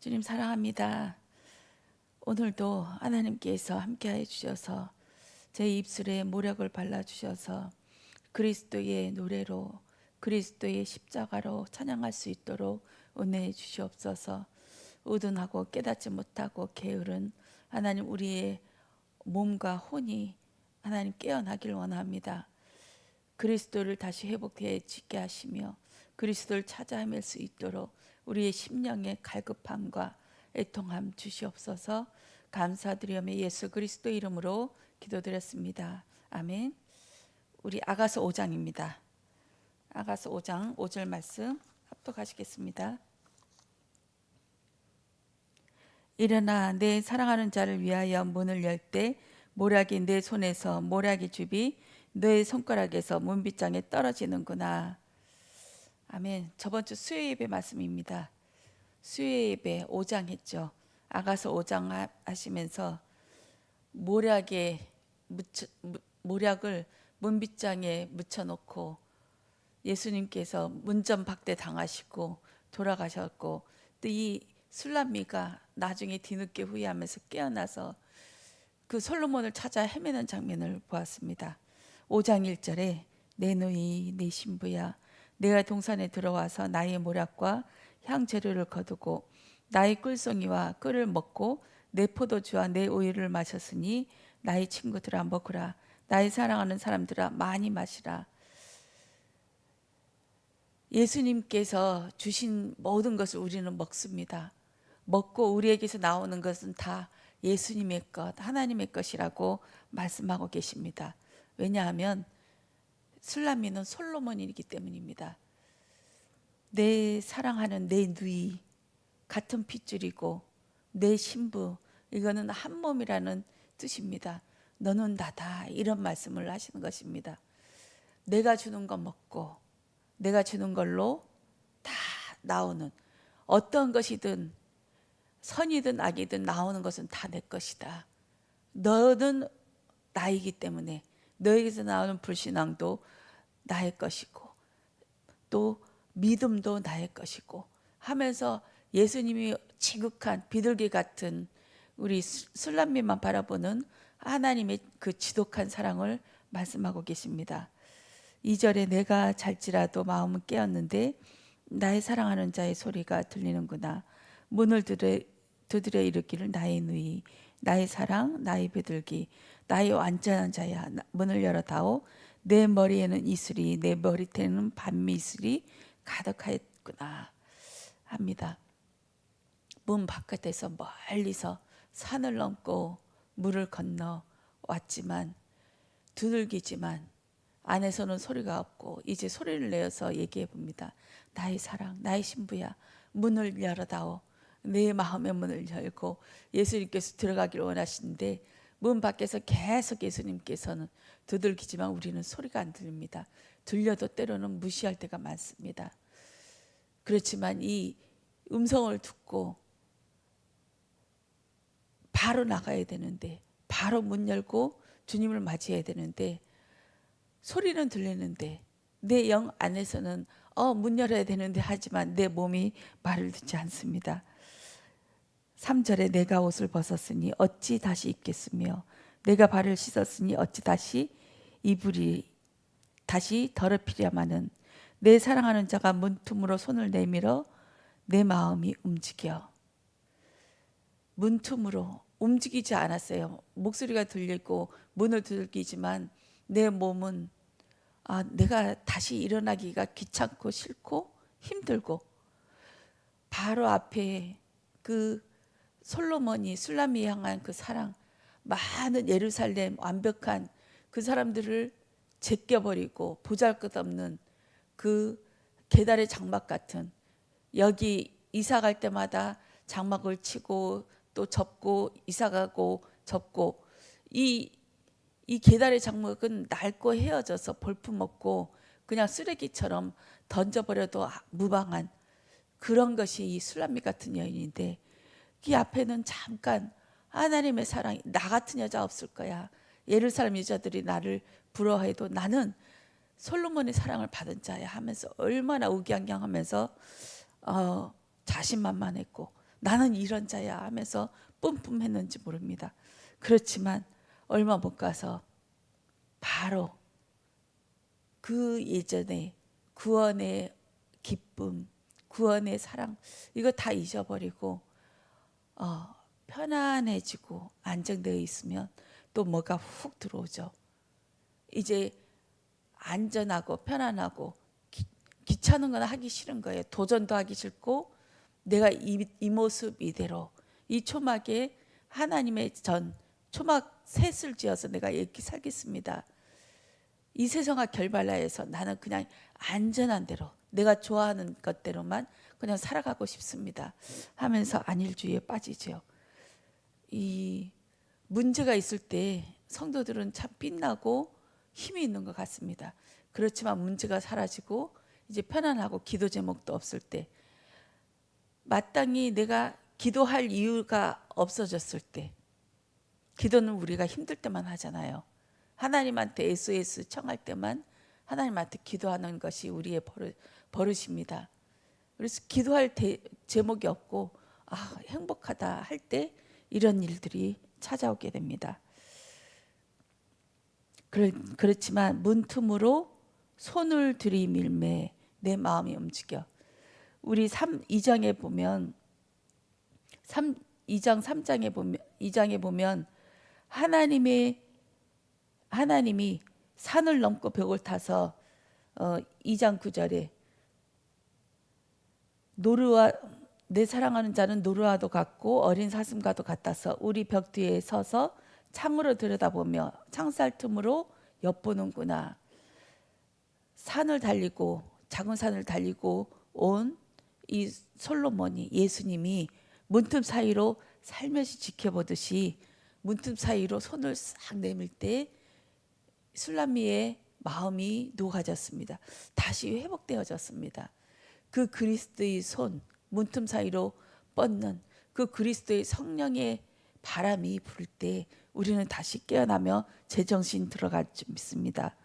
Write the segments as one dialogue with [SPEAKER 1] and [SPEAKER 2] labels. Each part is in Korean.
[SPEAKER 1] 주님 사랑합니다. 오늘도 하나님께서 함께해 주셔서 제 입술에 모략을 발라주셔서 그리스도의 노래로 그리스도의 십자가로 찬양할 수 있도록 은혜해 주시옵소서. 우둔하고 깨닫지 못하고 게으른 하나님, 우리의 몸과 혼이 하나님 깨어나길 원합니다. 그리스도를 다시 회복되게 하시며 그리스도를 찾아 헤맬 수 있도록 우리의 심령의 갈급함과 애통함 주시옵소서. 감사드리며 예수 그리스도 이름으로 기도드렸습니다. 아멘. 우리 아가서 5장입니다. 아가서 5장 5절 말씀 합독하시겠습니다. 일어나 내 사랑하는 자를 위하여 문을 열 때 모략이 내 손에서 모략의 줍이 너의 손가락에서 문빗장에 떨어지는구나. 아멘. 저번 주 수요 예배 말씀입니다. 수요 예배 5장 했죠. 아가서 5장 하시면서 모략을 문빗장에 묻혀놓고 예수님께서 문전박대 당하시고 돌아가셨고, 또 이 술람미가 나중에 뒤늦게 후회하면서 깨어나서 그 솔로몬을 찾아 헤매는 장면을 보았습니다. 5장 1절에 내 누이 내 신부야, 내가 동산에 들어와서 나의 모략과 향재료를 거두고 나의 꿀송이와 꿀을 먹고 내 포도주와 내 우유를 마셨으니 나의 친구들아 먹으라, 나의 사랑하는 사람들아 많이 마시라. 예수님께서 주신 모든 것을 우리는 먹습니다. 먹고 우리에게서 나오는 것은 다 예수님의 것, 하나님의 것이라고 말씀하고 계십니다. 왜냐하면 술람미는 솔로몬이기 때문입니다. 내 사랑하는 내 누이, 같은 핏줄이고 내 신부, 이거는 한 몸이라는 뜻입니다. 너는 나다, 이런 말씀을 하시는 것입니다. 내가 주는 거 먹고 내가 주는 걸로 다 나오는, 어떤 것이든 선이든 악이든 나오는 것은 다 내 것이다. 너는 나이기 때문에 너에게서 나오는 불신앙도 나의 것이고 또 믿음도 나의 것이고 하면서 예수님이 지극한 비둘기 같은 우리 술람미만 바라보는 하나님의 그 지독한 사랑을 말씀하고 계십니다. 2절에 내가 잘지라도 마음은 깨었는데 나의 사랑하는 자의 소리가 들리는구나. 문을 두드려 이르기를 나의 누이, 나의 사랑, 나의 비둘기, 나의 완전한 자야, 문을 열어다오. 내 머리에는 이슬이, 내 머리태에는 반미슬이 가득하였구나 합니다. 문 바깥에서 멀리서 산을 넘고 물을 건너 왔지만, 두들기지만 안에서는 소리가 없고 이제 소리를 내어서 얘기해 봅니다. 나의 사랑, 나의 신부야, 문을 열어다오. 내 마음의 문을 열고 예수님께서 들어가기를 원하시는데 문 밖에서 계속 예수님께서는 두들기지만 우리는 소리가 안 들립니다. 들려도 때로는 무시할 때가 많습니다. 그렇지만 이 음성을 듣고 바로 나가야 되는데, 바로 문 열고 주님을 맞이해야 되는데, 소리는 들리는데 내 영 안에서는 문 열어야 되는데 하지만 내 몸이 말을 듣지 않습니다. 3절에 내가 옷을 벗었으니 어찌 다시 입겠으며 내가 발을 씻었으니 어찌 다시 이불이 다시 더럽히랴마는, 내 사랑하는 자가 문틈으로 손을 내밀어 내 마음이 움직여. 문틈으로 움직이지 않았어요. 목소리가 들리고 문을 두들기지만 내 몸은 내가 다시 일어나기가 귀찮고 싫고 힘들고, 바로 앞에 그 솔로몬이 술람미에 향한 그 사랑, 많은 예루살렘 완벽한 그 사람들을 제껴버리고 보잘것없는 그 계달의 장막 같은, 여기 이사 갈 때마다 장막을 치고 또 접고 이사가고 접고, 이 계달의 장막은 낡고 헤어져서 볼품없고 그냥 쓰레기처럼 던져버려도 무방한 그런 것이 이 술람미 같은 여인인데, 그 앞에는 잠깐 하나님의 사랑이, 나 같은 여자 없을 거야, 예루살렘 여자들이 나를 부러워해도 나는 솔로몬의 사랑을 받은 자야 하면서 얼마나 우기양양하면서 자신만만했고 나는 이런 자야 하면서 뿜뿜했는지 모릅니다. 그렇지만 얼마 못 가서 바로 그 예전에 구원의 기쁨, 구원의 사랑 이거 다 잊어버리고 편안해지고 안정되어 있으면 또 뭐가 훅 들어오죠. 이제 안전하고 편안하고 귀찮은 건 하기 싫은 거예요. 도전도 하기 싫고 내가 이 모습 이대로 이 초막에 하나님의 초막 셋을 지어서 내가 이렇게 살겠습니다. 이 세상과 결발라에서 나는 그냥 안전한 대로 내가 좋아하는 것대로만 그냥 살아가고 싶습니다 하면서 안일주의에 빠지죠. 이 문제가 있을 때 성도들은 참 빛나고 힘이 있는 것 같습니다. 그렇지만 문제가 사라지고 이제 편안하고 기도 제목도 없을 때, 마땅히 내가 기도할 이유가 없어졌을 때, 기도는 우리가 힘들 때만 하잖아요. 하나님한테 SOS 청할 때만 하나님한테 기도하는 것이 우리의 버릇입니다. 그래서 기도할 제목이 없고 행복하다 할 때 이런 일들이 찾아오게 됩니다. 그렇지만 문틈으로 손을 들이밀매 내 마음이 움직여. 우리 2장에 보면 2장 3장에 보면 2장에 보면 하나님이 산을 넘고 벽을 타서 2장 9절에 내 사랑하는 자는 노루와도 같고 어린 사슴과도 같아서 우리 벽 뒤에 서서 창으로 들여다보며 창살 틈으로 엿보는구나. 작은 산을 달리고 온 이 솔로몬이, 예수님이 문틈 사이로 살며시 지켜보듯이 문틈 사이로 손을 싹 내밀 때 술람미의 마음이 녹아졌습니다. 다시 회복되어졌습니다. 그 그리스도의 손, 문틈 사이로 뻗는 그 그리스도의 성령의 바람이 불 때 우리는 다시 깨어나며 제정신 들어갈 줄 믿습니다.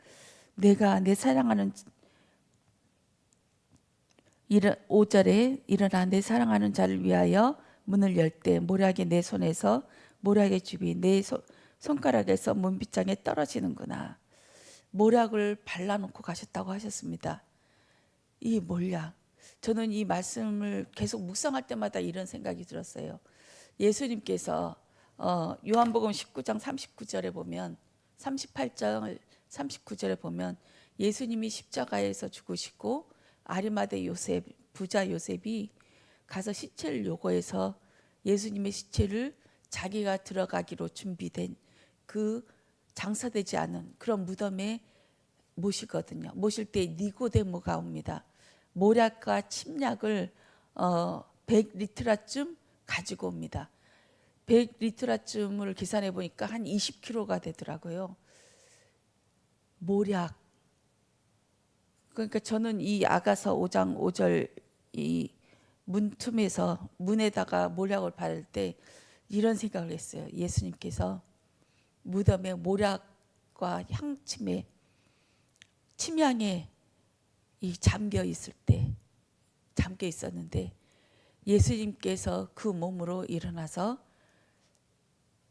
[SPEAKER 1] 내가 내 사랑하는 5절에 일어나 내 사랑하는 자를 위하여 문을 열 때 모략이 내 손에서 모략의 줍이 내 손가락에서 문빗장에 떨어지는구나. 모략을 발라놓고 가셨다고 하셨습니다. 이 모략, 저는 이 말씀을 계속 묵상할 때마다 이런 생각이 들었어요. 예수님께서 요한복음 19장 39절에 보면 38장 39절에 보면 예수님이 십자가에서 죽으시고 아리마대 요셉, 부자 요셉이 가서 시체를 요구해서 예수님의 시체를 자기가 들어가기로 준비된 그 장사되지 않은 그런 무덤에 모시거든요. 모실 때 니고데모가 옵니다. 모략과 침략을 100리트라쯤 가지고 옵니다. 100리트라쯤을 계산해 보니까 한 20kg가 되더라고요. 모략. 그러니까 저는 이 아가서 5장 5절 이 문틈에서 문에다가 모략을 바를 때 이런 생각을 했어요. 예수님께서 무덤에 모략과 향침에 침향에 잠겨 있었는데 예수님께서 그 몸으로 일어나서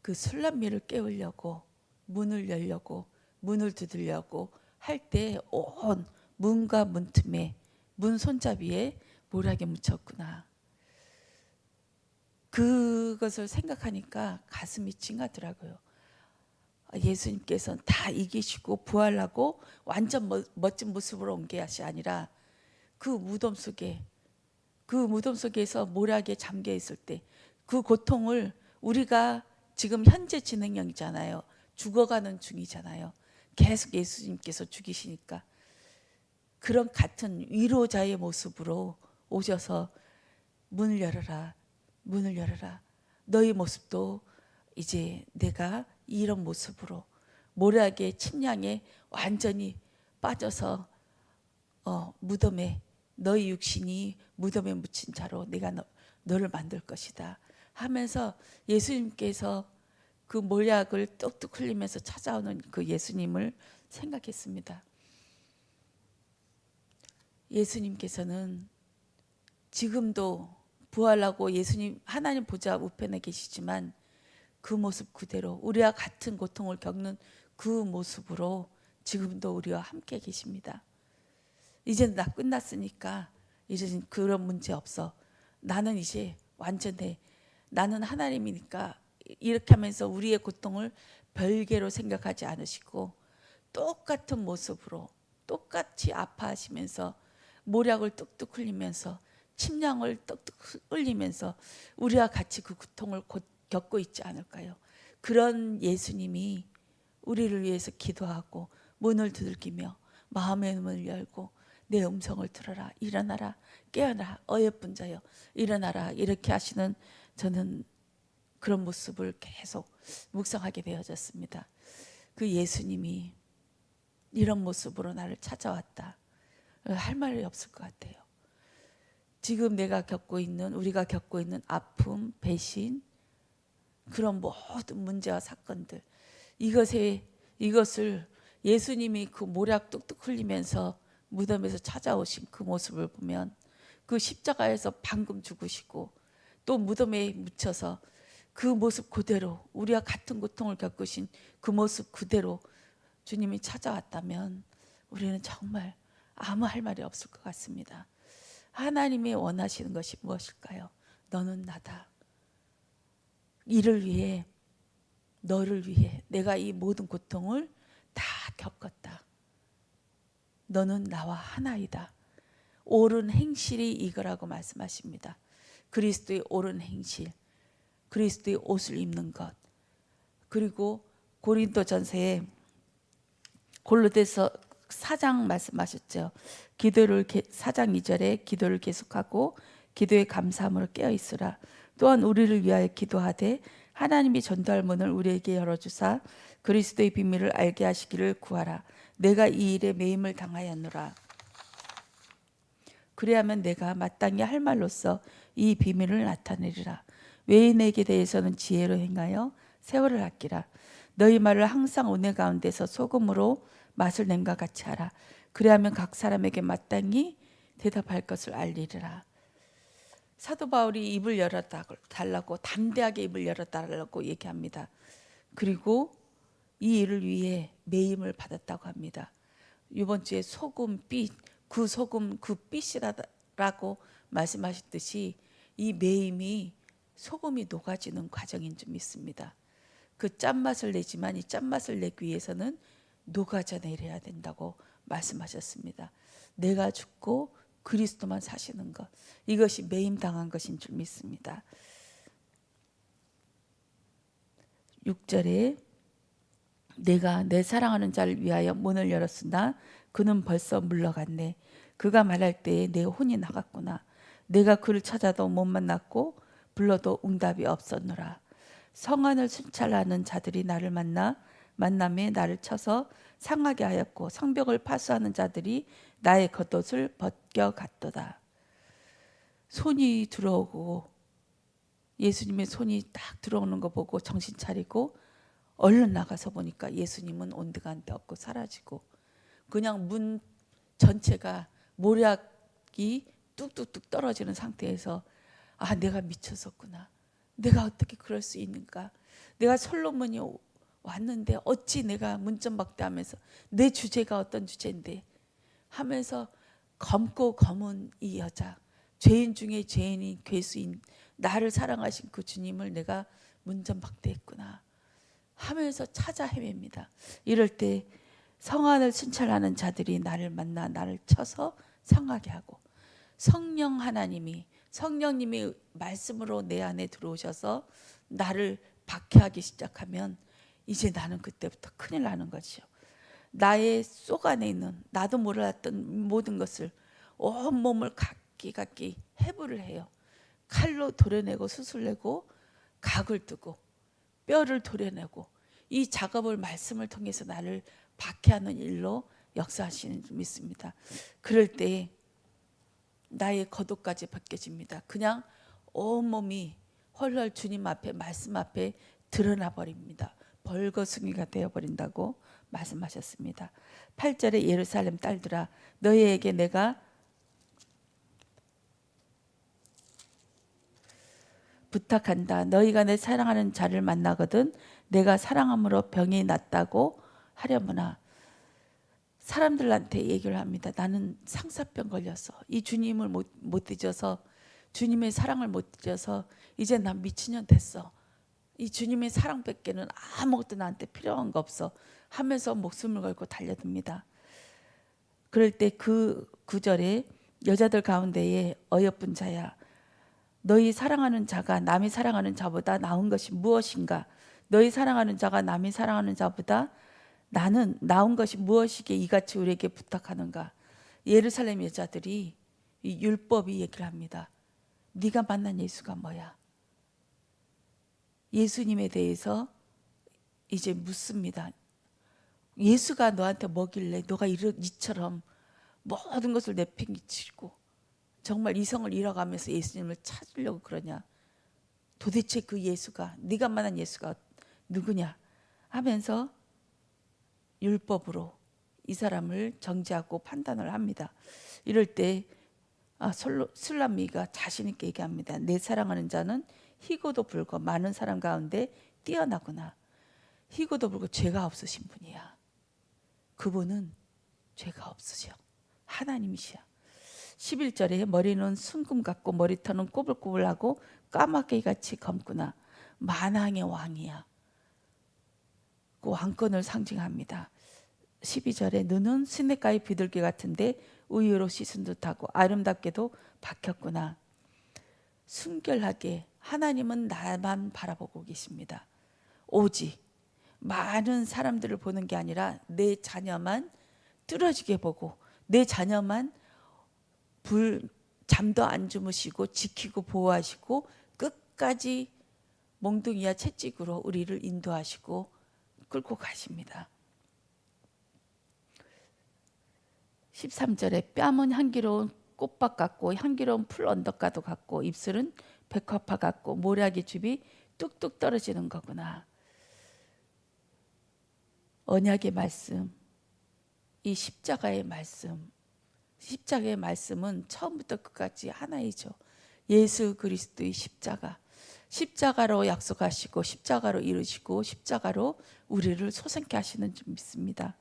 [SPEAKER 1] 그 술람미를 깨우려고 문을 열려고 문을 두드려고 할 때 온 문과 문틈에 문 손잡이에 모략이 묻혔구나. 그것을 생각하니까 가슴이 찡하더라고요. 예수님께서는 다 이기시고 부활하고 완전 멋진 모습으로 온 것이 아니라 그 무덤 속에서 모략에 잠겨 있을 때 그 고통을 우리가 지금 현재 진행형이잖아요. 죽어가는 중이잖아요. 계속 예수님께서 죽이시니까 그런 같은 위로자의 모습으로 오셔서 문을 열어라, 문을 열어라. 너희 모습도 이제 내가 이런 모습으로 모략의 침략에 완전히 빠져서 무덤에 너희 육신이 무덤에 묻힌 자로 내가 너를 만들 것이다 하면서 예수님께서 그 모략을 뚝뚝 흘리면서 찾아오는 그 예수님을 생각했습니다. 예수님께서는 지금도 부활하고 예수님 하나님 보좌 우편에 계시지만 그 모습 그대로 우리와 같은 고통을 겪는 그 모습으로 지금도 우리와 함께 계십니다. 이제는 나 끝났으니까 이제는 그런 문제 없어. 나는 이제 완전해. 나는 하나님이니까. 이렇게 하면서 우리의 고통을 별개로 생각하지 않으시고 똑같은 모습으로 똑같이 아파하시면서 모략을 뚝뚝 흘리면서 침량을 뚝뚝 흘리면서 우리와 같이 그 고통을 겪고 있지 않을까요? 그런 예수님이 우리를 위해서 기도하고 문을 두들기며 마음의 문을 열고 내 음성을 들어라, 일어나라, 깨어나라, 어여쁜 자여 일어나라, 이렇게 하시는 저는 그런 모습을 계속 묵상하게 되어졌습니다. 그 예수님이 이런 모습으로 나를 찾아왔다, 할 말이 없을 것 같아요. 지금 우리가 겪고 있는 아픔, 배신, 그런 모든 문제와 사건들, 이것을 예수님이 그 모략 뚝뚝 흘리면서 무덤에서 찾아오신 그 모습을 보면, 그 십자가에서 방금 죽으시고 또 무덤에 묻혀서 그 모습 그대로 우리와 같은 고통을 겪으신 그 모습 그대로 주님이 찾아왔다면 우리는 정말 아무 할 말이 없을 것 같습니다. 하나님이 원하시는 것이 무엇일까요? 너는 나다. 이를 위해, 너를 위해 내가 이 모든 고통을 다 겪었다. 너는 나와 하나이다. 옳은 행실이 이거라고 말씀하십니다. 그리스도의 옳은 행실, 그리스도의 옷을 입는 것. 그리고 고린도전서에 골로새서 4장 말씀하셨죠. 4장 2절에 기도를 계속하고 기도에 감사함으로 깨어 있으라. 또한 우리를 위하여 기도하되 하나님이 전도할 문을 우리에게 열어주사 그리스도의 비밀을 알게 하시기를 구하라. 내가 이 일에 매임을 당하였노라. 그리하면 내가 마땅히 할 말로써 이 비밀을 나타내리라. 외인에게 대해서는 지혜로 행하여 세월을 아끼라. 너희 말을 항상 은혜 가운데서 소금으로 맛을 낸과 같이 하라. 그리하면 각 사람에게 마땅히 대답할 것을 알리리라. 사도 바울이 입을 열어달라고, 담대하게 입을 열어달라고 얘기합니다. 그리고 이 일을 위해 매임을 받았다고 합니다. 이번 주에 소금, 빛, 그 소금, 그 빛이라고 말씀하셨듯이 이 매임이 소금이 녹아지는 과정인 줄 믿습니다. 그 짠맛을 내지만 이 짠맛을 내기 위해서는 녹아져 내려야 된다고 말씀하셨습니다. 내가 죽고 그리스도만 사시는 것, 이것이 매임당한 것인 줄 믿습니다. 6절에 내가 내 사랑하는 자를 위하여 문을 열었으나 그는 벌써 물러갔네. 그가 말할 때에 내 혼이 나갔구나. 내가 그를 찾아도 못 만났고 불러도 응답이 없었노라. 성안을 순찰하는 자들이 나를 만남에 나를 쳐서 상하게 하였고 성벽을 파수하는 자들이 나의 겉옷을 벗겨갔도다. 손이 들어오고 예수님의 손이 딱 들어오는 거 보고 정신 차리고 얼른 나가서 보니까 예수님은 온데간데 없고 사라지고 그냥 문 전체가 모략이 뚝뚝뚝 떨어지는 상태에서, 아, 내가 미쳤었구나. 내가 어떻게 그럴 수 있는가. 내가 솔로몬이 왔는데 어찌 내가 문전박대하면서 내 주제가 어떤 주제인데 하면서 검고 검은 이 여자, 죄인 중에 죄인인 괴수인 나를 사랑하신 그 주님을 내가 문전박대했구나 하면서 찾아 헤맵니다. 이럴 때 성안을 순찰하는 자들이 나를 만나 나를 쳐서 상하게 하고, 성령님이 말씀으로 내 안에 들어오셔서 나를 박해하기 시작하면 이제 나는 그때부터 큰일 나는 거죠. 나의 속 안에 있는 나도 몰랐던 모든 것을 온몸을 각기 해부를 해요. 칼로 도려내고 수술내고 각을 뜨고 뼈를 도려내고, 이 작업을 말씀을 통해서 나를 박해하는 일로 역사하시는 줄 믿습니다. 그럴 때 나의 겉옷까지 벗겨집니다. 그냥 온몸이 헐헐 주님 앞에, 말씀 앞에 드러나 버립니다. 벌거숭이가 되어버린다고 말씀하셨습니다. 8절에 예루살렘 딸들아, 너희에게 내가 부탁한다. 너희가 내 사랑하는 자를 만나거든 내가 사랑함으로 병이 낫다고 하려무나. 사람들한테 얘기를 합니다. 나는 상사병 걸렸어. 이 주님을 못 잊어서, 주님의 사랑을 못 잊어서 이제 난 미친년 됐어. 이 주님의 사랑밖에는 아무것도 나한테 필요한 거 없어 하면서 목숨을 걸고 달려듭니다. 그럴 때 그 구절에 여자들 가운데에 어여쁜 자야, 너희 사랑하는 자가 남이 사랑하는 자보다 나은 것이 무엇인가? 너희 사랑하는 자가 남이 사랑하는 자보다 나는 나은 것이 무엇이기에 이같이 우리에게 부탁하는가? 예루살렘 여자들이 이 율법이 얘기를 합니다. 네가 만난 예수가 뭐야? 예수님에 대해서 이제 묻습니다. 예수가 너한테 뭐길래 너가 이처럼 모든 것을 내팽개치고 정말 이성을 잃어가면서 예수님을 찾으려고 그러냐? 도대체 그 예수가, 네가 만난 예수가 누구냐? 하면서 율법으로 이 사람을 정죄하고 판단을 합니다. 이럴 때 술람미가 자신 있게 얘기합니다. 내 사랑하는 자는 희고도 불고 많은 사람 가운데 뛰어나구나. 희고도 불고 죄가 없으신 분이야. 그분은 죄가 없으셔. 하나님이시야. 11절에 머리는 순금 같고 머리털은 꼬불꼬불하고 까마귀 같이 검구나. 만왕의 왕이야. 그 왕권을 상징합니다. 12절에 눈은 시냇가의 비둘기 같은데 우유로 씻은 듯하고 아름답게도 박혔구나. 순결하게 하나님은 나만 바라보고 계십니다. 오직 많은 사람들을 보는 게 아니라 내 자녀만 뚫어지게 보고 내 자녀만 잠도 안 주무시고 지키고 보호하시고 끝까지 몽둥이와 채찍으로 우리를 인도하시고 끌고 가십니다. 13절에 뺨은 향기로운 꽃밭 같고 향기로운 풀 언덕가도 같고 입술은 백화파 같고 모략의 즙이 뚝뚝 떨어지는 거구나. 언약의 말씀, 이 십자가의 말씀, 십자가의 말씀은 처음부터 끝까지 하나이죠. 예수 그리스도의 십자가, 십자가로 약속하시고 십자가로 이루시고 십자가로 우리를 소생케 하시는 줄 믿습니다.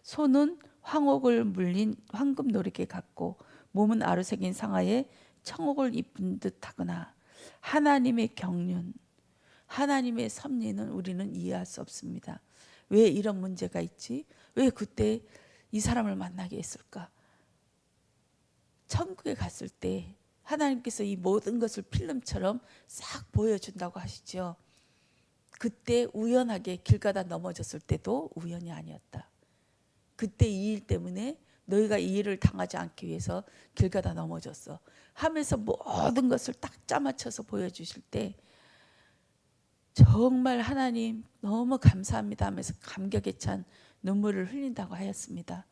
[SPEAKER 1] 손은 황옥을 물린 황금 노르게 같고 몸은 아루새긴 상아에 청옥을 입은 듯하거나. 하나님의 경륜, 하나님의 섭리는 우리는 이해할 수 없습니다. 왜 이런 문제가 있지? 왜 그때 이 사람을 만나게 했을까? 천국에 갔을 때 하나님께서 이 모든 것을 필름처럼 싹 보여준다고 하시죠. 그때 우연하게 길 가다 넘어졌을 때도 우연이 아니었다. 그때 이 일 때문에 너희가 이 일을 당하지 않기 위해서 길 가다 넘어졌어 하면서 모든 것을 딱 짜맞춰서 보여주실 때 정말 하나님 너무 감사합니다 하면서 감격에 찬 눈물을 흘린다고 하였습니다.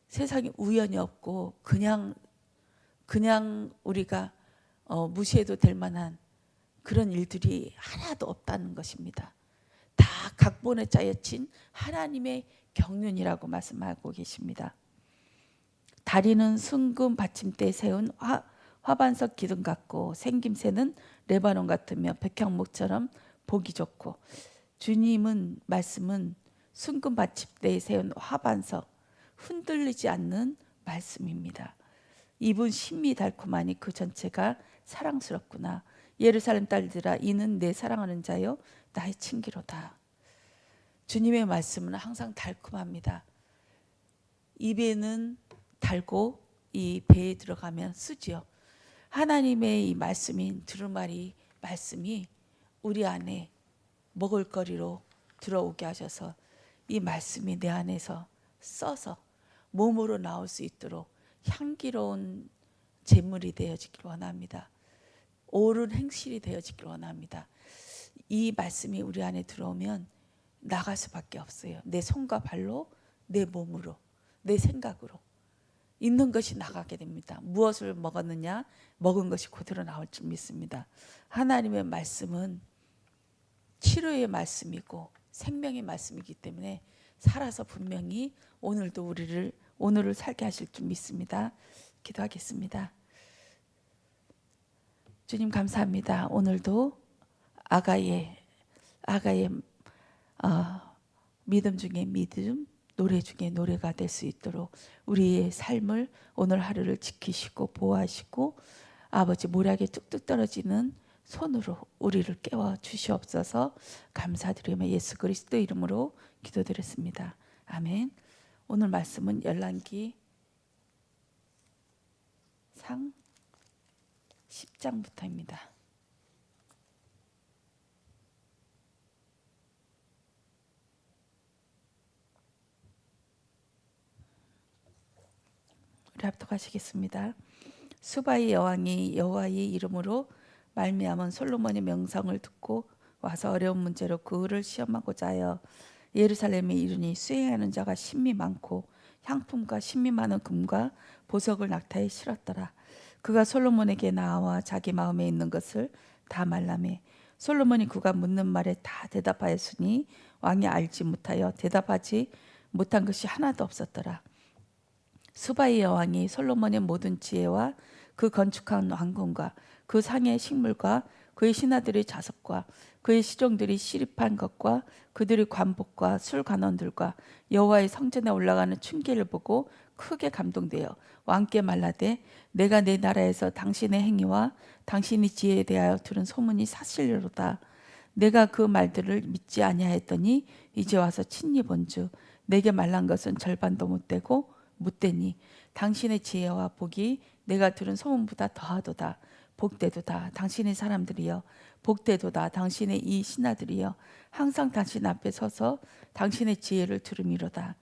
[SPEAKER 1] 세상에 우연이 없고 그냥 우리가 무시해도 될 만한 그런 일들이 하나도 없다는 것입니다. 다 각본에 짜여진 하나님의 경륜이라고 말씀하고 계십니다. 다리는 순금 받침대에 세운 화반석 기둥 같고 생김새는 레바논 같으며 백향목처럼 보기 좋고. 주님은 말씀은 순금 받침대에 세운 화반석, 흔들리지 않는 말씀입니다. 입은 신미 달콤하니 그 전체가 사랑스럽구나. 예루살렘 딸들아 이는 내 사랑하는 자요 나의 친기로다. 주님의 말씀은 항상 달콤합니다. 입에는 달고 이 배에 들어가면 쓰지요. 하나님의 이 말씀인 두루마리 말씀이 우리 안에 먹을거리로 들어오게 하셔서 이 말씀이 내 안에서 써서 몸으로 나올 수 있도록 향기로운 제물이 되어지길 원합니다. 옳은 행실이 되어지길 원합니다. 이 말씀이 우리 안에 들어오면 나갈 수밖에 없어요. 내 손과 발로, 내 몸으로, 내 생각으로 있는 것이 나가게 됩니다. 무엇을 먹었느냐? 먹은 것이 그대로 나올 줄 믿습니다. 하나님의 말씀은 치료의 말씀이고 생명의 말씀이기 때문에 살아서 분명히 오늘을 살게 하실 줄 믿습니다. 기도하겠습니다. 주님 감사합니다. 오늘도 아가의 어, 믿음 중에 믿음, 노래 중에 노래가 될 수 있도록 우리의 삶을 오늘 하루를 지키시고 보호하시고 아버지 모략에 뚝뚝 떨어지는 손으로 우리를 깨워 주시옵소서. 감사드리며 예수 그리스도 이름으로 기도드렸습니다. 아멘. 오늘 말씀은 열왕기 상 10장부터입니다. 우리 합독하시겠습니다. 수바의 여왕이 여호와의 이름으로 말미암은 솔로몬의 명성을 듣고 와서 어려운 문제로 그를 시험하고자 하여 예루살렘에 이르니 수행하는 자가 심히 많고 향품과 심히 많은 금과 보석을 낙타에 실었더라. 그가 솔로몬에게 나와 자기 마음에 있는 것을 다 말라매 솔로몬이 그가 묻는 말에 다 대답하였으니 왕이 알지 못하여 대답하지 못한 것이 하나도 없었더라. 수바의 여왕이 솔로몬의 모든 지혜와 그 건축한 왕궁과 그 상의 식물과 그의 신하들의 자석과 그의 시종들이 시립한 것과 그들의 관복과 술관원들과 여호와의 성전에 올라가는 춘기를 보고 크게 감동되어 왕께 말라되 내가 내 나라에서 당신의 행위와 당신의 지혜에 대하여 들은 소문이 사실로다. 내가 그 말들을 믿지 아니하였더니 이제 와서 친히 본즉 내게 말란 것은 절반도 못되고 못되니 당신의 지혜와 복이 내가 들은 소문보다 더하도다. 복되도다 당신의 사람들이여 복되도다 당신의 이 신하들이여 항상 당신 앞에 서서 당신의 지혜를 들음이로다.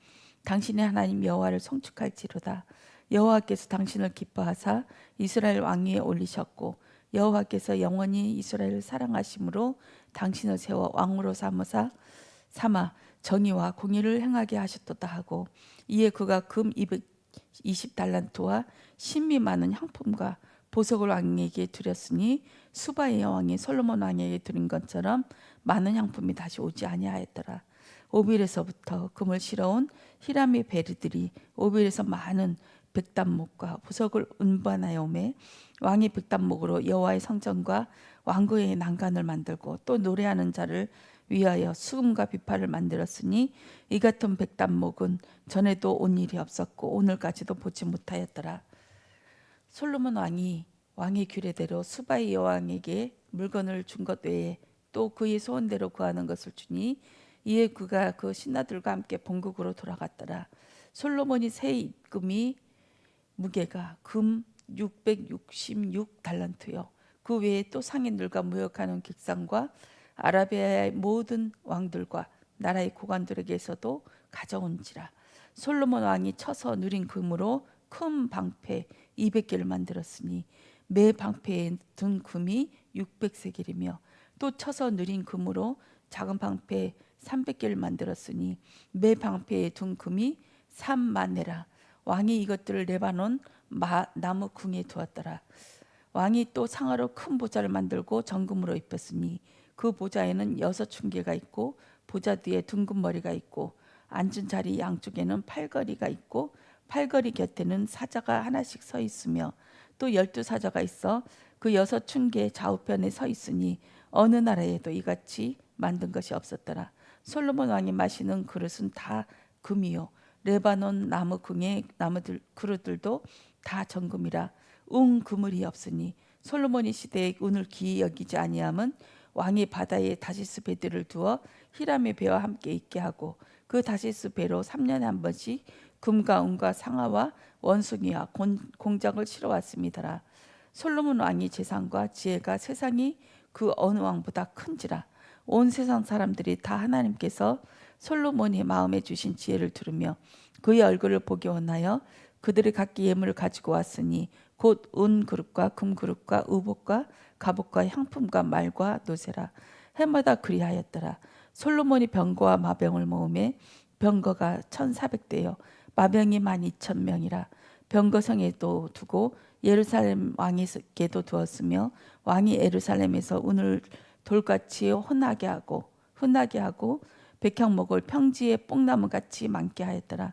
[SPEAKER 1] 당신의 하나님 여호와를 송축할지로다. 여호와께서 당신을 기뻐하사 이스라엘 왕위에 올리셨고 여호와께서 영원히 이스라엘을 사랑하심으로 당신을 세워 왕으로 삼아 정의와 공의를 행하게 하셨도다 하고 이에 그가 금 220달란트와 신미 많은 향품과 보석을 왕에게 드렸으니 수바의 여왕이 솔로몬 왕에게 드린 것처럼 많은 향품이 다시 오지 아니하였더라. 오빌에서부터 금을 실어온 히람의 베르들이 오빌에서 많은 백단목과 보석을 운반하여 오매 왕이 백단목으로 여호와의 성전과 왕궁의 난간을 만들고 또 노래하는 자를 위하여 수금과 비파를 만들었으니 이 같은 백단목은 전에도 온 일이 없었고 오늘까지도 보지 못하였더라. 솔로몬 왕이 왕의 규례대로 수바의 여왕에게 물건을 준 것 외에 또 그의 소원대로 구하는 것을 주니 이에 그가 그 신하들과 함께 본국으로 돌아갔더라. 솔로몬이 세 입금이 무게가 금 666달란트요. 그 외에 또 상인들과 무역하는 객상과 아라비아의 모든 왕들과 나라의 고관들에게서도 가져온지라. 솔로몬 왕이 쳐서 누린 금으로 큰 방패 200개를 만들었으니 매 방패에 든 금이 600세겔이며 또 쳐서 누린 금으로 작은 방패 300개를 만들었으니 매 방패에 든 금이 3만네라. 왕이 이것들을 레바논 나무 궁에 두었더라. 왕이 또 상하로 큰 보좌를 만들고 정금으로 입혔으니 그 보좌에는 6층계가 있고 보좌 뒤에 둥근 머리가 있고 앉은 자리 양쪽에는 팔걸이가 있고 팔걸이 곁에는 사자가 하나씩 서 있으며 또 12사자가 있어 그 6층계 좌우편에 서 있으니 어느 나라에도 이같이 만든 것이 없었더라. 솔로몬 왕이 마시는 그릇은 다 금이요 레바논 나무 궁의 나무들 그릇들도 다 정금이라 그물이 없으니 솔로몬이 시대에 운을 기이 여기지 아니함은 왕이 바다에 다시스 배들을 두어 히람의 배와 함께 있게 하고 그 다시스 배로 3년에 한 번씩 금과 은과 상아와 원숭이와 공작을 실어왔습니다라. 솔로몬 왕의 재산과 지혜가 세상이 그 어느 왕보다 큰지라. 온 세상 사람들이 다 하나님께서 솔로몬이 마음에 주신 지혜를 들으며 그의 얼굴을 보기 원하여 그들이 각기 예물을 가지고 왔으니 곧 은 그릇과 금 그릇과 의복과 갑옷과 향품과 말과 노새라. 해마다 그리하였더라. 솔로몬이 병거와 마병을 모으매 병거가 1,400대요 마병이 12,000명이라. 병거성에도 두고 예루살렘 왕에게도 두었으며 왕이 예루살렘에서 운을 돌같이 흔하게 하고 백향목을 평지에 뽕나무같이 많게 하였더라.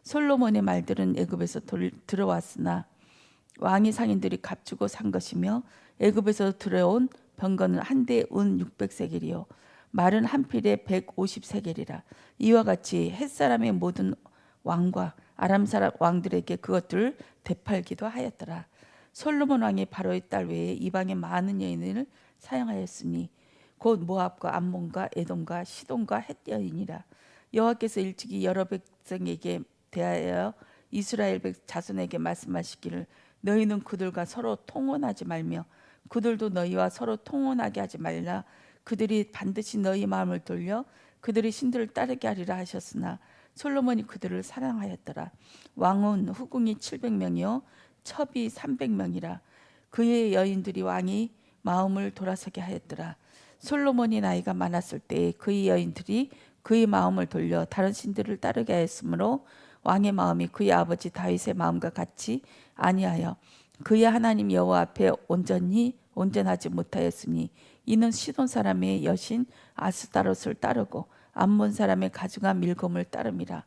[SPEAKER 1] 솔로몬의 말들은 애굽에서 들어왔으나 왕의 상인들이 값주고 산 것이며 애굽에서 들어온 병거는 한 대에 은 600세겔이요 말은 한 필에 150세겔이라. 이와 같이 햇사람의 모든 왕과 아람 사람 왕들에게 그것들을 되팔기도 하였더라. 솔로몬 왕이 바로의 딸 외에 이방의 많은 여인을 사용하였으니 곧 모압과 암몬과 에돔과 시돈과 헷 여인이라. 여호와께서 일찍이 여러 백성에게 대하여 이스라엘 자손에게 말씀하시기를 너희는 그들과 서로 통혼하지 말며 그들도 너희와 서로 통혼하게 하지 말라. 그들이 반드시 너희 마음을 돌려 그들의 신들을 따르게 하리라 하셨으나 솔로몬이 그들을 사랑하였더라. 왕은 후궁이 700명이요 첩이 300명이라. 그의 여인들이 왕이 마음을 돌아서게 하였더라. 솔로몬이 나이가 많았을 때에 그의 여인들이 그의 마음을 돌려 다른 신들을 따르게 하였으므로 왕의 마음이 그의 아버지 다윗의 마음과 같이 아니하여 그의 하나님 여호와 앞에 온전하지 못하였으니 이는 시돈 사람의 여신 아스타롯을 따르고 암몬 사람의 가증한 밀곰을 따름이라.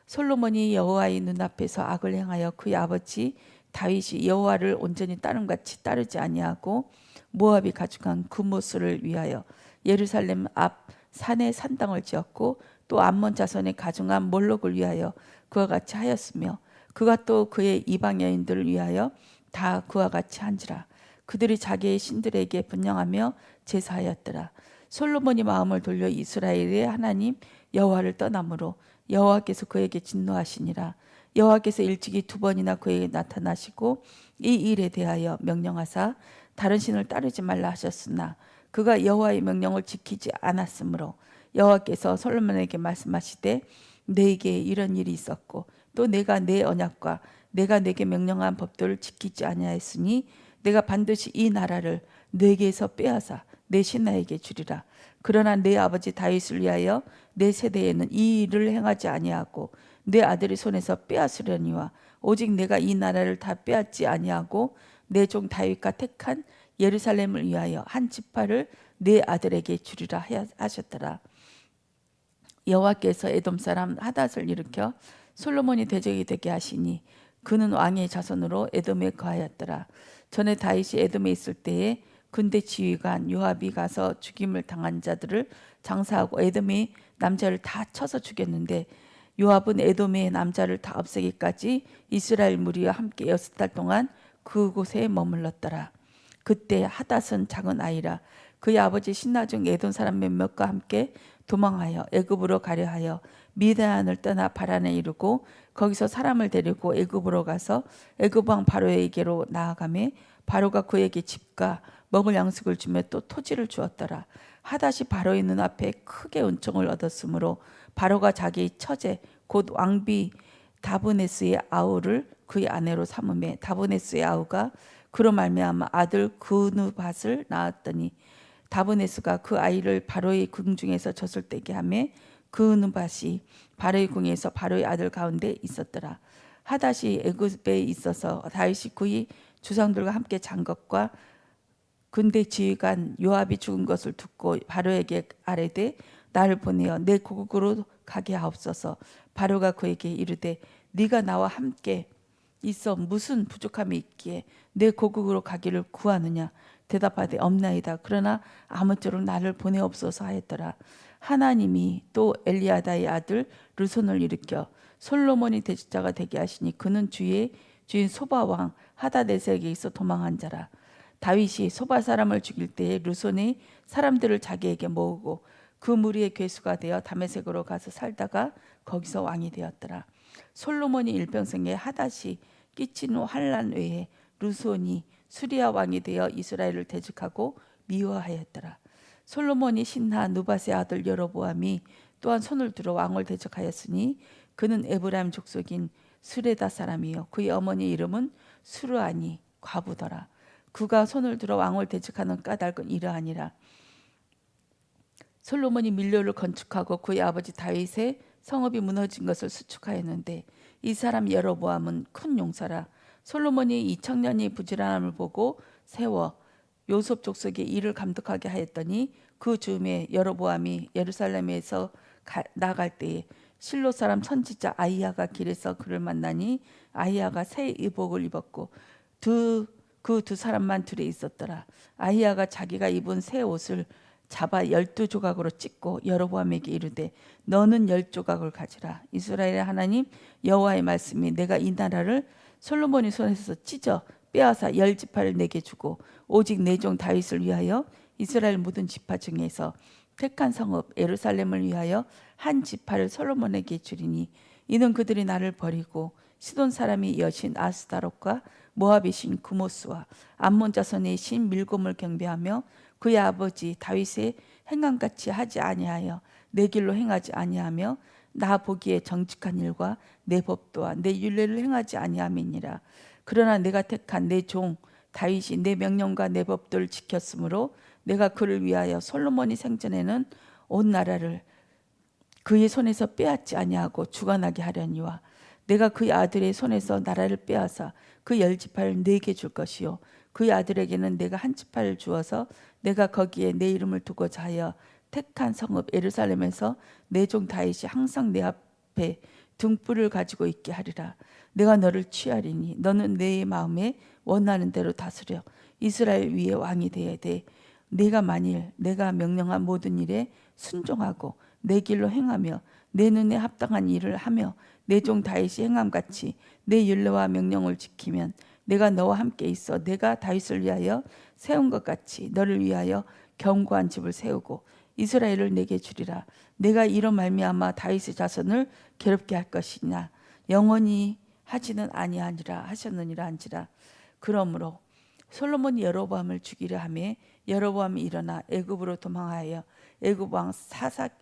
[SPEAKER 1] 솔로몬이 여호와의 눈앞에서 악을 행하여 그의 아버지 다윗이 여호와를 온전히 따름같이 따르지 아니하고 모압이 가증한 그모스를 위하여 예루살렘 앞 산에 산당을 지었고 또 암몬 자손의 가증한 몰록을 위하여 그와 같이 하였으며 그가 또 그의 이방 여인들을 위하여 다 그와 같이 한지라. 그들이 자기의 신들에게 분향하며 제사하였더라. 솔로몬이 마음을 돌려 이스라엘의 하나님 여호와를 떠나므로 여호와께서 그에게 진노하시니라. 여호와께서 일찍이 2번이나 그에게 나타나시고 이 일에 대하여 명령하사 다른 신을 따르지 말라 하셨으나 그가 여호와의 명령을 지키지 않았으므로 여호와께서 솔로몬에게 말씀하시되 내게 이런 일이 있었고 또 내가 내 언약과 내가 내게 명령한 법도를 지키지 아니하였으니 내가 반드시 이 나라를 내게서 빼앗아 내 신하에게 주리라. 그러나 내 아버지 다윗을 위하여 내 세대에는 이 일을 행하지 아니하고 내 아들의 손에서 빼앗으려니와 오직 내가 이 나라를 다 빼앗지 아니하고 내 종 다윗과 택한 예루살렘을 위하여 한 지파를 내 아들에게 주리라 하셨더라. 여호와께서 에돔 사람 하닷을 일으켜 솔로몬이 대적이 되게 하시니 그는 왕의 자손으로 에돔에 거하였더라. 전에 다윗이 에돔에 있을 때에 군대 지휘관 요압이 가서 죽임을 당한 자들을 장사하고 에돔의 남자를 다 쳐서 죽였는데 요압은 에돔의 남자를 다 없애기까지 이스라엘 무리와 함께 6달 동안 그곳에 머물렀더라. 그때 하닷은 작은 아이라 그의 아버지 신하 중 에돔 사람 몇몇과 함께 도망하여 애굽으로 가려 하여 미디안을 떠나 바란에 이르고 거기서 사람을 데리고 애굽으로 가서 애굽 왕 바로에게로 나아가매 바로가 그에게 집과 먹을 양식을 주며 또 토지를 주었더라. 하닷이 바로의 눈앞에 크게 은총을 얻었으므로 바로가 자기 처제 곧 왕비 다브네스의 아우를 그의 아내로 삼음에 다브네스의 아우가 그로 말미암아 아들 그누밧을 낳았더니 다브네스가 그 아이를 바로의 궁중에서 젖을 떼게 하매 그누밧이 바로의 궁에서 바로의 아들 가운데 있었더라. 하닷이 애굽에 있어서 다윗이 그의 주상들과 함께 잔 것과 군대 지휘관 요압이 죽은 것을 듣고 바로에게 아뢰되 나를 보내어 내 고국으로 가게 하옵소서. 바로가 그에게 이르되 네가 나와 함께 있어 무슨 부족함이 있기에 내 고국으로 가기를 구하느냐. 대답하되 없나이다. 그러나 아무쪼록 나를 보내옵소서 하였더라. 하나님이 또 엘리야다의 아들 르손을 일으켜 솔로몬이 대직자가 되게 하시니 그는 주인 소바 왕 하다데셀에게 있어 도망한 자라. 다윗이 소바 사람을 죽일 때에 르손이 사람들을 자기에게 모으고 그 무리의 괴수가 되어 다메섹으로 가서 살다가 거기서 왕이 되었더라. 솔로몬이 일평생에 하닷이 끼친 환난 외에 르손이 수리아 왕이 되어 이스라엘을 대적하고 미워하였더라. 솔로몬이 신하 누밧의 아들 여로보암이 또한 손을 들어 왕을 대적하였으니 그는 에브라임 족속인 스레다 사람이요 그의 어머니 이름은 수르아니 과부더라. 그가 손을 들어 왕을 대적하는 까닭은 이러하니라. 솔로몬이 밀로를 건축하고 그의 아버지 다윗의 성읍이 무너진 것을 수축하였는데 이 사람 여로보암은 큰 용사라. 솔로몬이 이 청년이 부지런함을 보고 세워 요셉 족속의 일을 감독하게 하였더니 그 즈음에 여로보암이 예루살렘에서 나갈 때에 실로 사람 선지자 아히야가 길에서 그를 만나니 아히야가 새 의복을 입었고 그 그 두 사람만 둘에 있었더라. 아히야가 자기가 입은 새 옷을 잡아 12조각으로 찢고 여로보암에게 이르되 너는 10조각을 가지라. 이스라엘의 하나님 여호와의 말씀이 내가 이 나라를 솔로몬의 손에서 찢어 빼앗아 10지파를 내게 주고 오직 내 종 다윗을 위하여 이스라엘 모든 지파 중에서 택한 성읍 예루살렘을 위하여 한 지파를 솔로몬에게 주리니 이는 그들이 나를 버리고 시돈 사람이 여신 아스다롯과 모압의 신 구모스와 암몬 자손의 신 밀곰을 경배하며 그의 아버지 다윗의 행함같이 하지 아니하여 내 길로 행하지 아니하며 나 보기에 정직한 일과 내 법도와 내 율례를 행하지 아니함이니라. 그러나 내가 택한 내 종 다윗이 내 명령과 내 법도를 지켰으므로 내가 그를 위하여 솔로몬이 생전에는 온 나라를 그의 손에서 빼앗지 아니하고 주관하게 하려니와 내가 그의 아들의 손에서 나라를 빼앗아 그 10지파를 내게 줄 것이요 그의 아들에게는 내가 한 지파를 주어서 내가 거기에 내 이름을 두고자 하여 택한 성읍 예루살렘에서 내 종 다윗이 항상 내 앞에 등불을 가지고 있게 하리라. 내가 너를 취하리니 너는 내 마음에 원하는 대로 다스려 이스라엘 위에 왕이 되어야 돼. 내가 만일 내가 명령한 모든 일에 순종하고 내 길로 행하며 내 눈에 합당한 일을 하며 내 종 다윗이 행함같이 내 율례와 명령을 지키면 내가 너와 함께 있어 내가 다윗을 위하여 세운 것 같이 너를 위하여 견고한 집을 세우고 이스라엘을 내게 주리라. 내가 이로 말미암아 다윗의 자손을 괴롭게 할 것이냐 영원히 하지는 아니하니라 하셨느니라 한지라. 그러므로 솔로몬이 여로보암을 죽이려 하며 여로보암이 일어나 애굽으로 도망하여 애굽 왕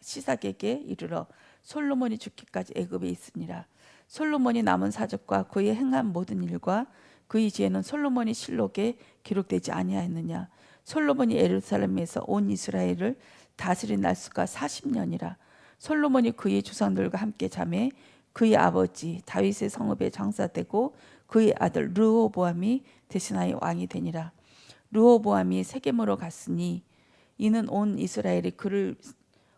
[SPEAKER 1] 시삭에게 이르러 솔로몬이 죽기까지 애굽에 있으니라. 솔로몬이 남은 사적과 그의 행한 모든 일과 그의 지혜는 솔로몬이 실록에 기록되지 아니하였느냐. 솔로몬이 예루살렘에서 온 이스라엘을 다스린 날수가 40년이라. 솔로몬이 그의 조상들과 함께 자매 그의 아버지 다윗의 성읍에 장사되고 그의 아들 르호보암이 대신하여 왕이 되니라. 르호보암이 세겜으로 갔으니 이는 온 이스라엘이 그를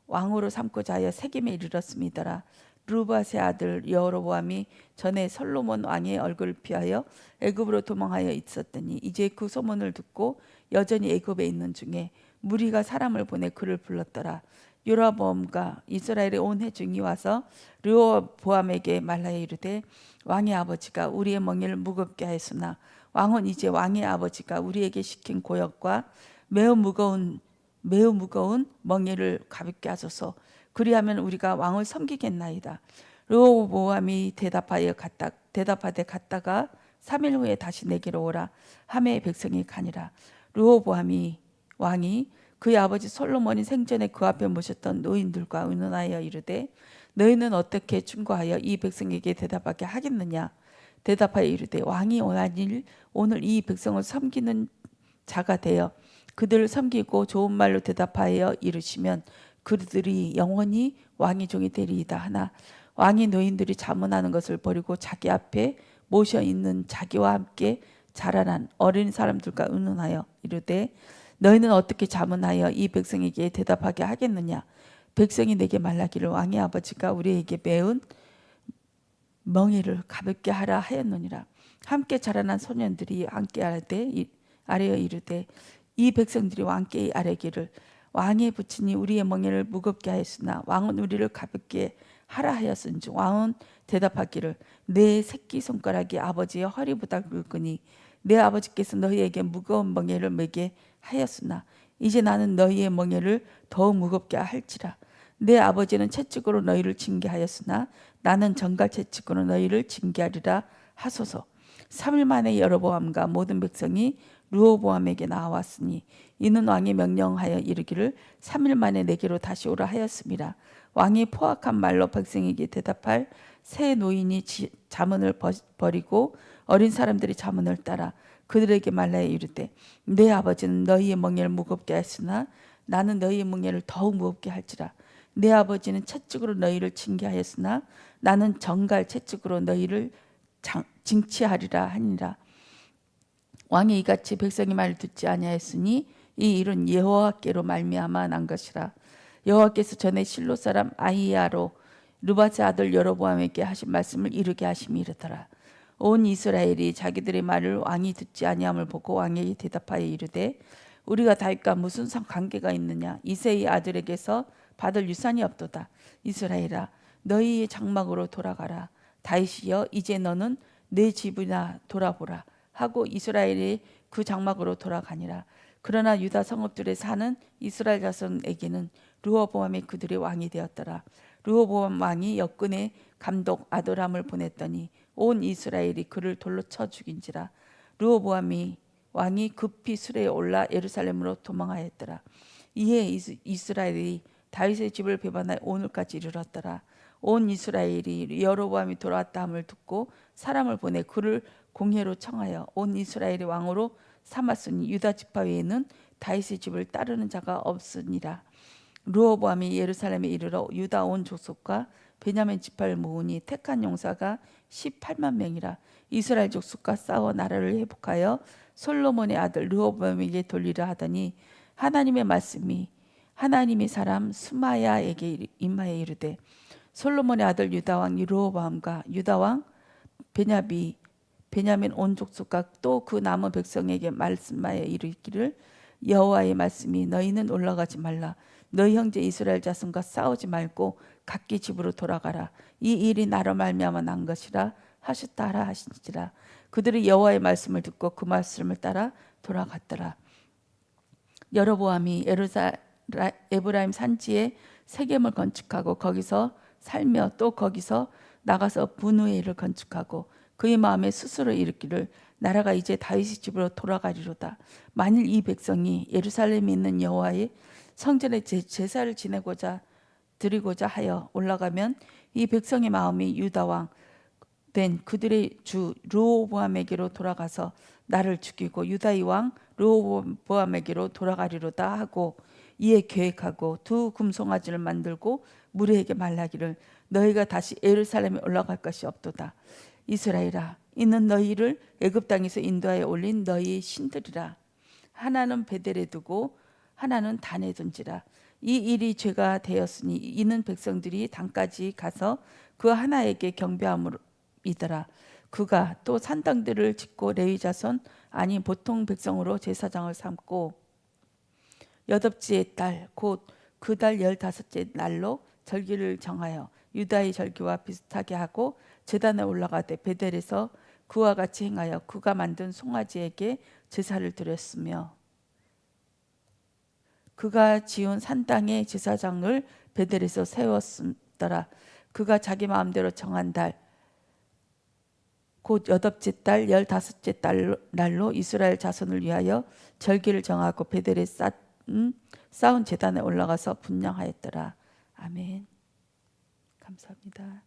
[SPEAKER 1] 왕으로 삼고자 하여 세겜에 이르렀음이더라. 르밧의 아들 여로보암이 전에 솔로몬 왕의 얼굴을 피하여 애굽으로 도망하여 있었더니 이제 그 소문을 듣고 여전히 애굽에 있는 중에 무리가 사람을 보내 그를 불렀더라. 여로보암과 이스라엘의 온 회중이 와서 르호보암에게 말하여 이르되 왕의 아버지가 우리의 멍에를 무겁게 하였으나 왕은 이제 왕의 아버지가 우리에게 시킨 고역과 매우 무거운 멍에를 가볍게 하소서. 그리하면 우리가 왕을 섬기겠나이다. 르호보암이 대답하되 갔다가 3일 후에 다시 내게로 오라 하매 백성이 가니라. 르호보암이 왕이 그의 아버지 솔로몬이 생전에 그 앞에 모셨던 노인들과 의논하여 이르되 너희는 어떻게 충고하여 이 백성에게 대답하게 하겠느냐. 대답하여 이르되 왕이 원하길 오늘 이 백성을 섬기는 자가 되어 그들을 섬기고 좋은 말로 대답하여 이르시면 그들이 영원히 왕의 종이 되리이다 하나 왕이 노인들이 자문하는 것을 버리고 자기 앞에 모셔 있는 자기와 함께 자라난 어린 사람들과 의논하여 이르되 너희는 어떻게 자문하여 이 백성에게 대답하게 하겠느냐. 백성이 내게 말하기를 왕의 아버지가 우리에게 매운 멍에를 가볍게 하라 하였느니라. 함께 자라난 소년들이 함께 아뢰어 이르되 이 백성들이 왕께 아뢰기를 왕의 부친이 우리의 멍에를 무겁게 하였으나 왕은 우리를 가볍게 하라 하였은즉 왕은 대답하기를 내 새끼손가락이 아버지의 허리보다 굵으니 내 아버지께서 너희에게 무거운 멍에를 매게 하였으나 이제 나는 너희의 멍에를 더욱 무겁게 할지라. 내 아버지는 채찍으로 너희를 징계하였으나 나는 정갈 채찍으로 너희를 징계하리라 하소서. 3일 만에 여로보암과 모든 백성이 르호보암에게 나왔으니 이는 왕이 명령하여 이르기를 3일 만에 내게로 다시 오라 하였음이라. 왕이 포악한 말로 백성에게 대답할 새 노인이 자문을 버리고 어린 사람들이 자문을 따라 그들에게 말하여 이르되 내 아버지는 너희의 멍에를 무겁게 하였으나 나는 너희의 멍에를 더욱 무겁게 할지라. 내 아버지는 채찍으로 너희를 징계하였으나 나는 정갈 채찍으로 너희를 징치하리라 하니라. 왕이 이같이 백성의 말을 듣지 아니하였으니 이 일은 여호와께로 말미암아 난 것이라. 여호와께서 전에 실로 사람 아히야로 르밧의 아들 여로보암에게 하신 말씀을 이루게 하심이 이르더라. 온 이스라엘이 자기들의 말을 왕이 듣지 아니함을 보고 왕에게 대답하여 이르되 우리가 다윗과 무슨 관계가 있느냐? 이새의 아들에게서 받을 유산이 없도다. 이스라엘아 너희의 장막으로 돌아가라. 다윗이여 이제 너는 내 집이나 돌아보라 하고 이스라엘이 그 장막으로 돌아가니라. 그러나 유다 성읍들에 사는 이스라엘 자손에게는 르호보암이 그들의 왕이 되었더라. 르호보암 왕이 역근의 감독 아도람을 보냈더니 온 이스라엘이 그를 돌로 쳐 죽인지라. 르호보암이 왕이 급히 수레에 올라 예루살렘으로 도망하였더라. 이에 이스라엘이 다윗의 집을 배반하여 오늘까지 이르렀더라. 온 이스라엘이 여로보암이 돌아왔다 함을 듣고 사람을 보내 그를 공회로 청하여 온 이스라엘의 왕으로 삼았으니 유다 지파 외에는 다윗의 집을 따르는 자가 없으니라. 르호보암이 예루살렘에 이르러 유다 온 족속과 베냐민 지파를 모으니 택한 용사가 18만 명이라. 이스라엘 족속과 싸워 나라를 회복하여 솔로몬의 아들 르호보암에게 돌리려 하더니 하나님의 말씀이 하나님의 사람 스마야에게 임하여 이르되 솔로몬의 아들 유다 왕 르호보암과 유다 왕 베냐민 온 족속과 또 그 남은 백성에게 말씀하여 이르기를 여호와의 말씀이 너희는 올라가지 말라. 너희 형제 이스라엘 자손과 싸우지 말고 각기 집으로 돌아가라. 이 일이 나로 말미암아 난 것이라 하셨다 하라 하시니라. 그들이 여호와의 말씀을 듣고 그 말씀을 따라 돌아갔더라. 여로보암이 에브라임 산지에 세겜을 건축하고 거기서 살며 또 거기서 나가서 분우엘을 건축하고 그의 마음에 스스로 이르기를 나라가 이제 다윗의 집으로 돌아가리로다. 만일 이 백성이 예루살렘에 있는 여호와의 성전에 제사를 지내고자 드리고자 하여 올라가면 이 백성의 마음이 유다 왕 된 그들의 주 르호보암에게로 돌아가서 나를 죽이고 유다의 왕 르호보암에게로 돌아가리로다 하고 이에 계획하고 두 금송아지를 만들고 무리에게 말하기를 너희가 다시 예루살렘에 올라갈 것이 없도다. 이스라엘아 이는 너희를 애굽 땅에서 인도하여 올린 너희의 신들이라. 하나는 베델에 두고 하나는 단에 둔지라. 이 일이 죄가 되었으니 이는 백성들이 단까지 가서 그 하나에게 경배함으로이더라. 그가 또 산당들을 짓고 레위 자손 아니 보통 백성으로 제사장을 삼고 여덟째의 달 곧 그 달 15째 날로 절기를 정하여 유다의 절기와 비슷하게 하고 제단에 올라가되 베델에서 그와 같이 행하여 그가 만든 송아지에게 제사를 드렸으며 그가 지은 산당의 제사장을 베델에서 세웠더라. 그가 자기 마음대로 정한 달 곧 여덟째 달 15째 날로 이스라엘 자손을 위하여 절기를 정하고 베델에 쌓은 제단에 올라가서 분향하였더라. 아멘. 감사합니다.